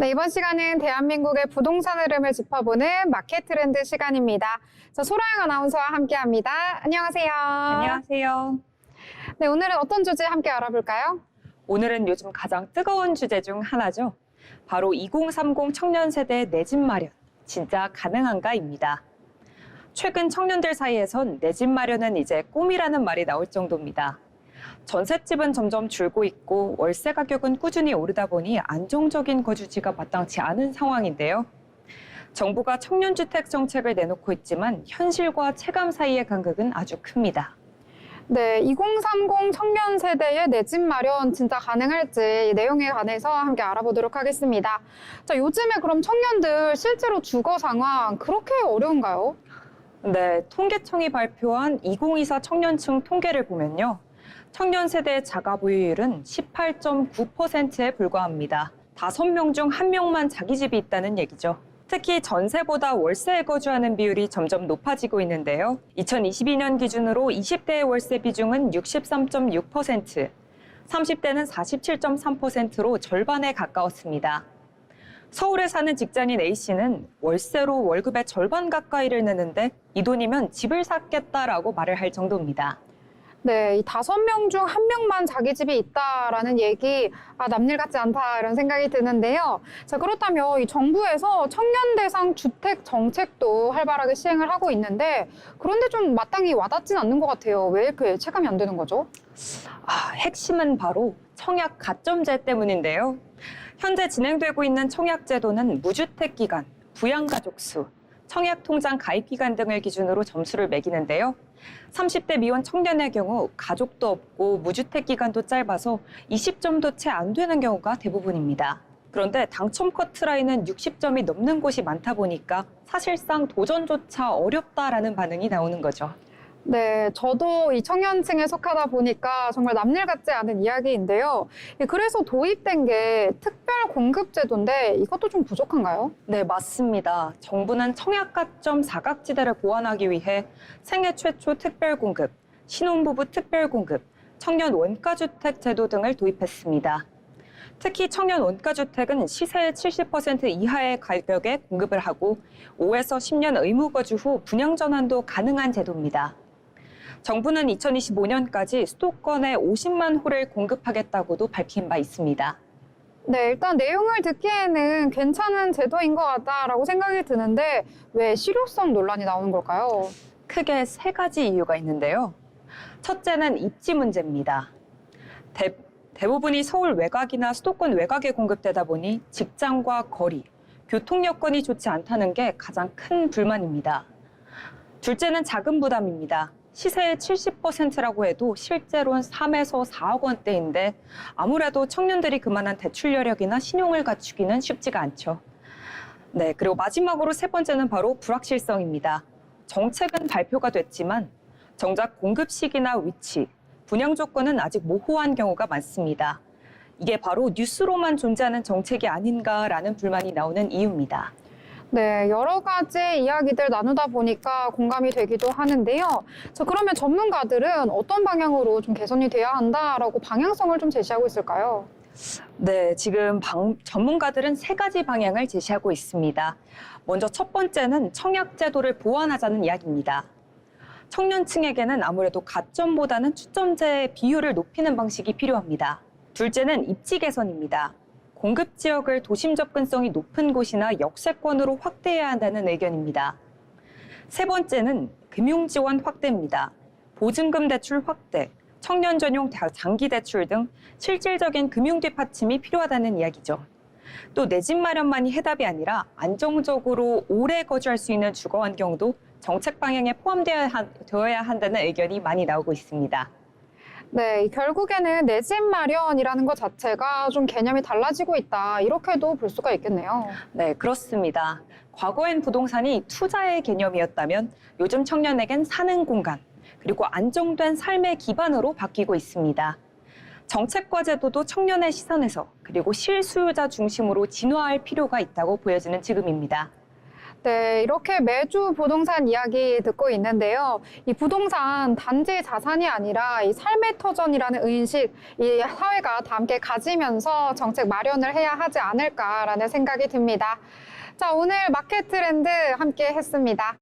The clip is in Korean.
네, 이번 시간은 대한민국의 부동산 흐름을 짚어보는 마켓 트렌드 시간입니다. 소라영 아나운서와 함께합니다. 안녕하세요. 안녕하세요. 네, 오늘은 어떤 주제 함께 알아볼까요? 오늘은 요즘 가장 뜨거운 주제 중 하나죠. 바로 2030 청년 세대의 내 집 마련, 진짜 가능한가입니다. 최근 청년들 사이에선 내 집 마련은 이제 꿈이라는 말이 나올 정도입니다. 전셋집은 점점 줄고 있고 월세 가격은 꾸준히 오르다 보니 안정적인 거주지가 마땅치 않은 상황인데요. 정부가 청년주택 정책을 내놓고 있지만 현실과 체감 사이의 간극은 아주 큽니다. 네, 2030 청년 세대의 내 집 마련 진짜 가능할지 이 내용에 관해서 함께 알아보도록 하겠습니다. 자, 요즘에 그럼 청년들 실제로 주거 상황 그렇게 어려운가요? 네, 통계청이 발표한 2024 청년층 통계를 보면요. 청년 세대의 자가 보유율은 18.9%에 불과합니다. 5명 중 1명만 자기 집이 있다는 얘기죠. 특히 전세보다 월세에 거주하는 비율이 점점 높아지고 있는데요. 2022년 기준으로 20대의 월세 비중은 63.6%, 30대는 47.3%로 절반에 가까웠습니다. 서울에 사는 직장인 A씨는 월세로 월급의 절반 가까이를 내는데 이 돈이면 집을 샀겠다라고 말을 할 정도입니다. 네, 이 5명 중 1명만 자기 집이 있다라는 얘기, 남일 같지 않다 이런 생각이 드는데요. 자, 그렇다면 이 정부에서 청년 대상 주택 정책도 활발하게 시행을 하고 있는데 그런데 좀 마땅히 와닿진 않는 것 같아요. 왜 이렇게 체감이 안 되는 거죠? 핵심은 바로 청약 가점제 때문인데요. 현재 진행되고 있는 청약 제도는 무주택 기간, 부양가족 수, 청약 통장 가입 기간 등을 기준으로 점수를 매기는데요. 30대 미혼 청년의 경우 가족도 없고 무주택 기간도 짧아서 20점도 채 안 되는 경우가 대부분입니다. 그런데 당첨 커트라인은 60점이 넘는 곳이 많다 보니까 사실상 도전조차 어렵다라는 반응이 나오는 거죠. 네, 저도 이 청년층에 속하다 보니까 정말 남일 같지 않은 이야기인데요. 그래서 도입된 게 특별 공급 제도인데 이것도 좀 부족한가요? 네, 맞습니다. 정부는 청약가점 사각지대를 보완하기 위해 생애 최초 특별 공급, 신혼부부 특별 공급, 청년 원가주택 제도 등을 도입했습니다. 특히 청년 원가주택은 시세의 70% 이하의 가격에 공급을 하고 5에서 10년 의무 거주 후 분양 전환도 가능한 제도입니다. 정부는 2025년까지 수도권에 50만 호를 공급하겠다고도 밝힌 바 있습니다. 네, 일단 내용을 듣기에는 괜찮은 제도인 것 같다라고 생각이 드는데 왜 실효성 논란이 나오는 걸까요? 크게 3가지 이유가 있는데요. 첫째는 입지 문제입니다. 대부분이 서울 외곽이나 수도권 외곽에 공급되다 보니 직장과 거리, 교통 여건이 좋지 않다는 게 가장 큰 불만입니다. 둘째는 자금 부담입니다. 시세의 70%라고 해도 실제로는 3에서 4억 원대인데 아무래도 청년들이 그만한 대출 여력이나 신용을 갖추기는 쉽지가 않죠. 네, 그리고 마지막으로 3번째는 바로 불확실성입니다. 정책은 발표가 됐지만 정작 공급 시기나 위치, 분양 조건은 아직 모호한 경우가 많습니다. 이게 바로 뉴스로만 존재하는 정책이 아닌가라는 불만이 나오는 이유입니다. 네, 여러 가지 이야기들 나누다 보니까 공감이 되기도 하는데요. 그러면 전문가들은 어떤 방향으로 좀 개선이 돼야 한다라고 방향성을 좀 제시하고 있을까요? 네, 지금 전문가들은 3가지 방향을 제시하고 있습니다. 먼저 첫 번째는 청약 제도를 보완하자는 이야기입니다. 청년층에게는 아무래도 가점보다는 추첨제의 비율을 높이는 방식이 필요합니다. 둘째는 입지 개선입니다. 공급 지역을 도심 접근성이 높은 곳이나 역세권으로 확대해야 한다는 의견입니다. 3번째는 금융 지원 확대입니다. 보증금 대출 확대, 청년 전용 장기 대출 등 실질적인 금융 뒷받침이 필요하다는 이야기죠. 또 내 집 마련만이 해답이 아니라 안정적으로 오래 거주할 수 있는 주거 환경도 정책 방향에 포함되어야 한다는 의견이 많이 나오고 있습니다. 네, 결국에는 내 집 마련이라는 것 자체가 좀 개념이 달라지고 있다. 이렇게도 볼 수가 있겠네요. 네, 그렇습니다. 과거엔 부동산이 투자의 개념이었다면 요즘 청년에겐 사는 공간, 그리고 안정된 삶의 기반으로 바뀌고 있습니다. 정책과 제도도 청년의 시선에서 그리고 실수요자 중심으로 진화할 필요가 있다고 보여지는 지금입니다. 네, 이렇게 매주 부동산 이야기 듣고 있는데요. 이 부동산 단지 자산이 아니라 이 삶의 터전이라는 의식, 이 사회가 다 함께 가지면서 정책 마련을 해야 하지 않을까라는 생각이 듭니다. 자, 오늘 마켓 트렌드 함께 했습니다.